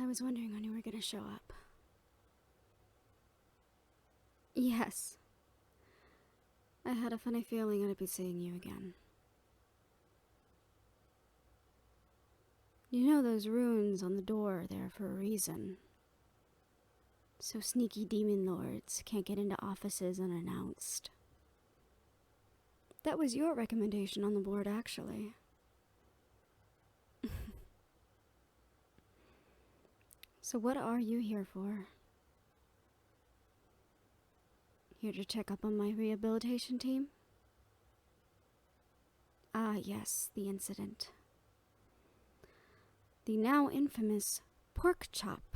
was wondering when you were gonna show up. Yes. I had a funny feeling I'd be seeing you again. You know those runes on the door there for a reason. So sneaky demon lords can't get into offices unannounced. That was your recommendation on the board, actually. So what are you here for? Here to check up on my rehabilitation team? Ah, yes, the incident. The now infamous pork chop.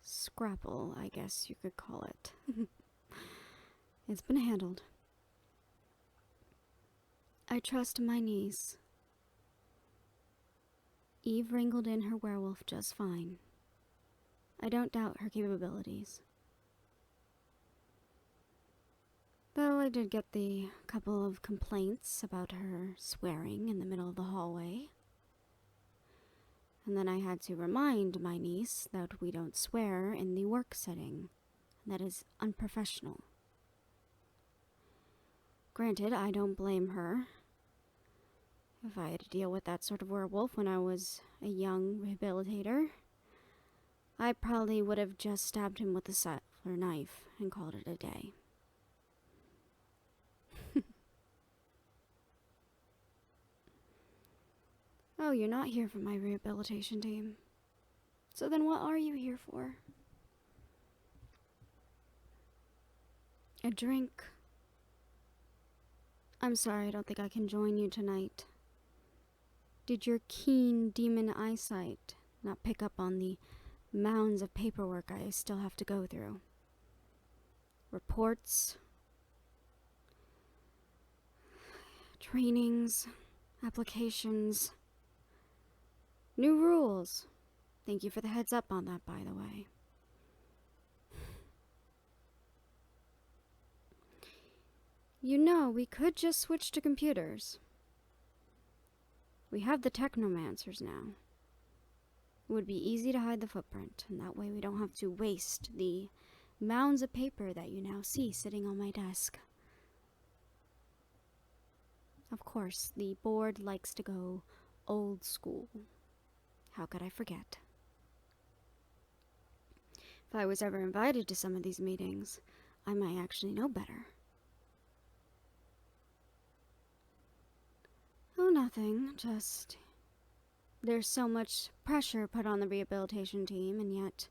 Scrapple, I guess you could call it. It's been handled. I trust my niece. Eve wrangled in her werewolf just fine. I don't doubt her capabilities. Though I did get the couple of complaints about her swearing in the middle of the hallway. And then I had to remind my niece that we don't swear in the work setting. That is unprofessional. Granted, I don't blame her. If I had to deal with that sort of werewolf when I was a young rehabilitator, I probably would have just stabbed him with a settler knife and called it a day. Oh, you're not here for my rehabilitation team. So then what are you here for? A drink? I'm sorry, I don't think I can join you tonight. Did your keen demon eyesight not pick up on the mounds of paperwork I still have to go through? Reports, trainings, applications, new rules. Thank you for the heads up on that, by the way. You know, we could just switch to computers. We have the technomancers now. It would be easy to hide the footprint, and that way we don't have to waste the mounds of paper that you now see sitting on my desk. Of course, the board likes to go old school. How could I forget? If I was ever invited to some of these meetings, I might actually know better. Oh, nothing. Just... there's so much pressure put on the rehabilitation team, and yet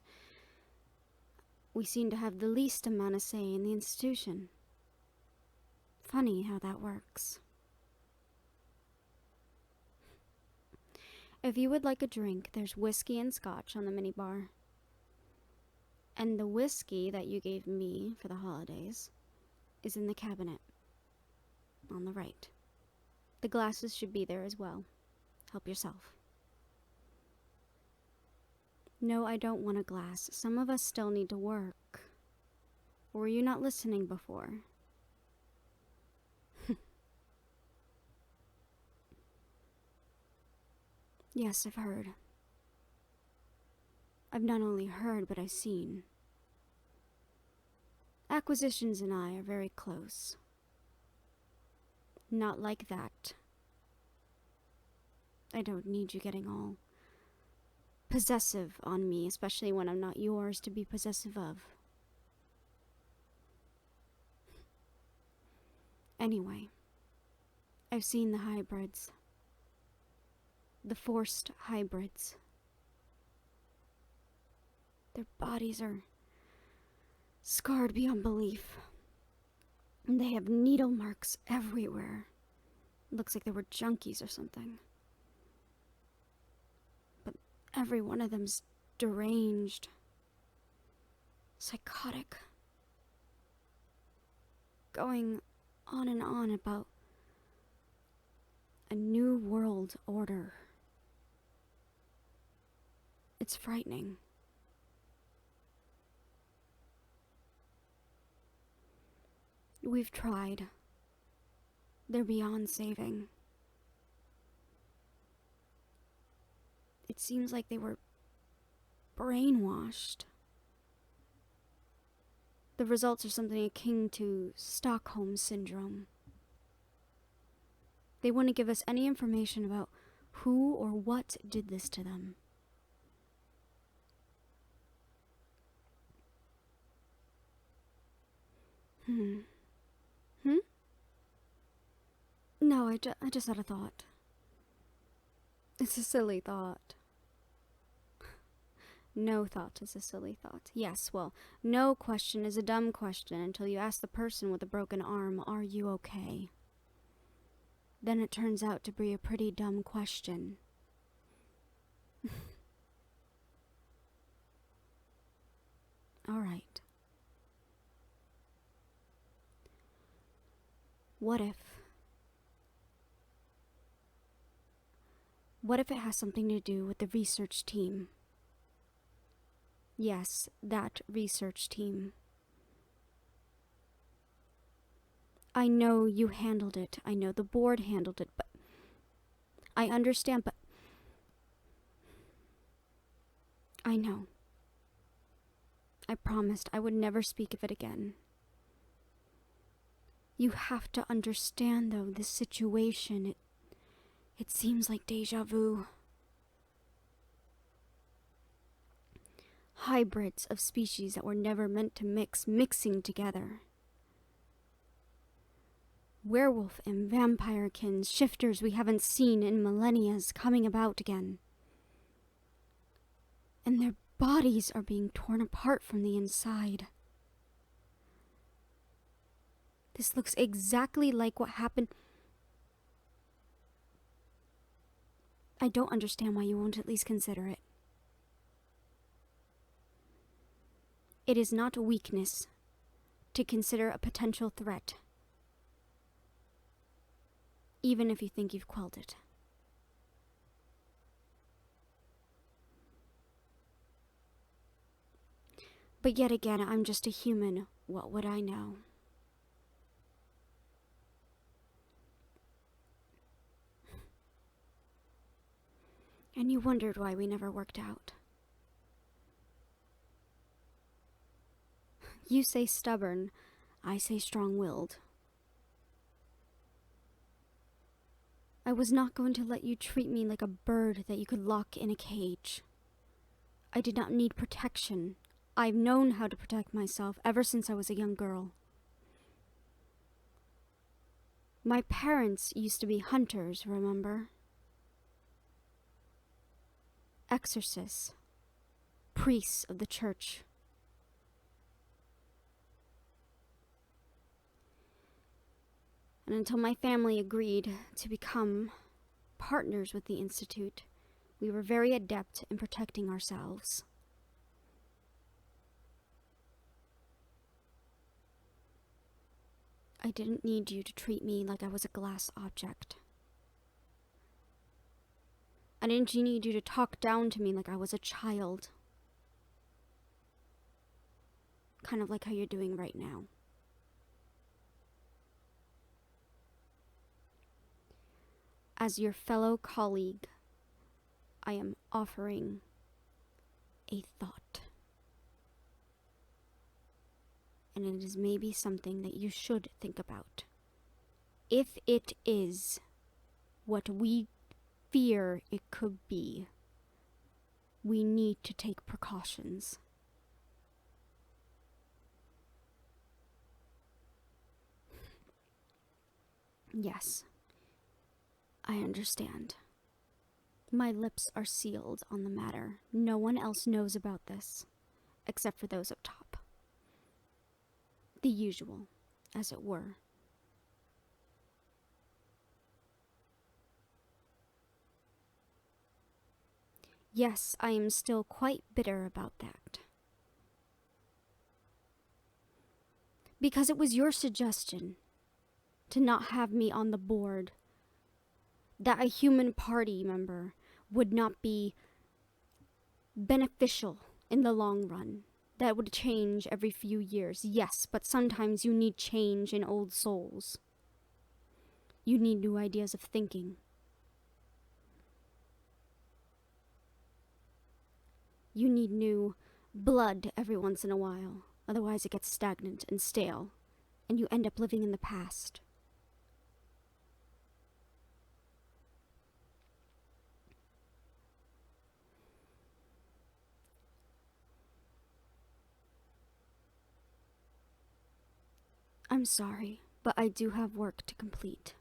we seem to have the least amount of say in the institution. Funny how that works. If you would like a drink, there's whiskey and scotch on the minibar. And the whiskey that you gave me for the holidays is in the cabinet on the right. The glasses should be there as well. Help yourself. No, I don't want a glass. Some of us still need to work. Or were you not listening before? Yes, I've heard. I've not only heard, but I've seen. Acquisitions and I are very close. Not like that. I don't need you getting all possessive on me, especially when I'm not yours to be possessive of. Anyway, I've seen the hybrids. The forced hybrids. Their bodies are scarred beyond belief. And they have needle marks everywhere. Looks like they were junkies or something. But every one of them's deranged. Psychotic. Going on and on about a new world order. It's frightening. We've tried. They're beyond saving. It seems like they were brainwashed. The results are something akin to Stockholm Syndrome. They wouldn't give us any information about who or what did this to them. No, I just had a thought. It's a silly thought. No thought is a silly thought. Yes, well, no question is a dumb question until you ask the person with a broken arm, "Are you okay?" Then it turns out to be a pretty dumb question. All right. What if it has something to do with the research team? Yes, that research team. I know you handled it. I know the board handled it, but I understand, but I know. I promised I would never speak of it again. You have to understand, though, this situation, it seems like deja vu. Hybrids of species that were never meant to mix, mixing together. Werewolf and vampire-kins, shifters we haven't seen in millennia coming about again. And their bodies are being torn apart from the inside. This looks exactly like what happened. I don't understand why you won't at least consider it. It is not a weakness to consider a potential threat, even if you think you've quelled it. But yet again, I'm just a human. What would I know? And you wondered why we never worked out. You say stubborn, I say strong-willed. I was not going to let you treat me like a bird that you could lock in a cage. I did not need protection. I've known how to protect myself ever since I was a young girl. My parents used to be hunters, remember? Exorcists, priests of the church. And until my family agreed to become partners with the Institute, we were very adept in protecting ourselves. I didn't need you to treat me like I was a glass object. I didn't need you to talk down to me like I was a child. Kind of like how you're doing right now. As your fellow colleague, I am offering a thought. And it is maybe something that you should think about. If it is what we fear it could be, we need to take precautions. Yes, I understand. My lips are sealed on the matter. No one else knows about this, except for those up top. The usual, as it were. Yes, I am still quite bitter about that. Because it was your suggestion to not have me on the board, that a human party member would not be beneficial in the long run. That would change every few years. Yes, but sometimes you need change in old souls. You need new ideas of thinking. You need new blood every once in a while. Otherwise it gets stagnant and stale, and you end up living in the past. I'm sorry, but I do have work to complete.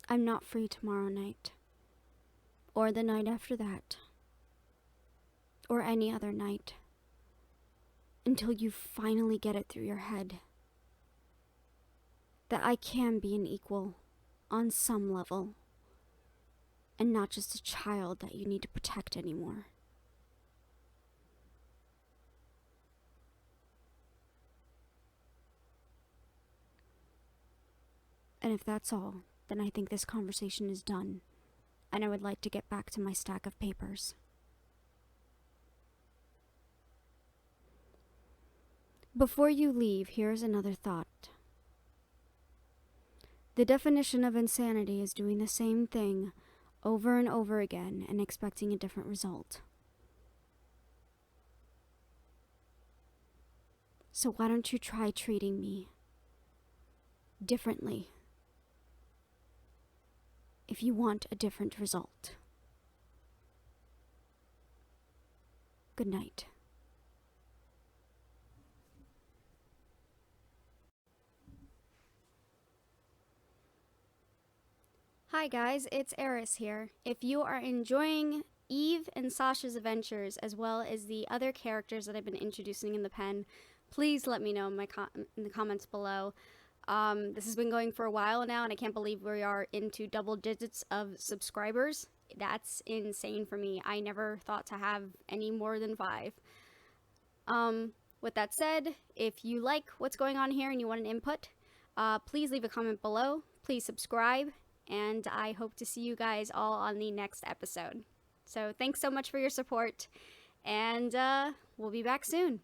I'm not free tomorrow night, or the night after that, or any other night, until you finally get it through your head that I can be an equal on some level, and not just a child that you need to protect anymore. And if that's all, then I think this conversation is done, and I would like to get back to my stack of papers. Before you leave, here's another thought. The definition of insanity is doing the same thing over and over again and expecting a different result. So why don't you try treating me differently if you want a different result? Good night. Hi guys, it's Eris here. If you are enjoying Eve and Sasha's adventures, as well as the other characters that I've been introducing in the pen, please let me know in the comments below. This has been going for a while now, and I can't believe we are into double digits of subscribers. That's insane for me. I never thought to have any more than 5. With that said, if you like what's going on here and you want an input, please leave a comment below. Please subscribe. And I hope to see you guys all on the next episode. So thanks so much for your support, and we'll be back soon.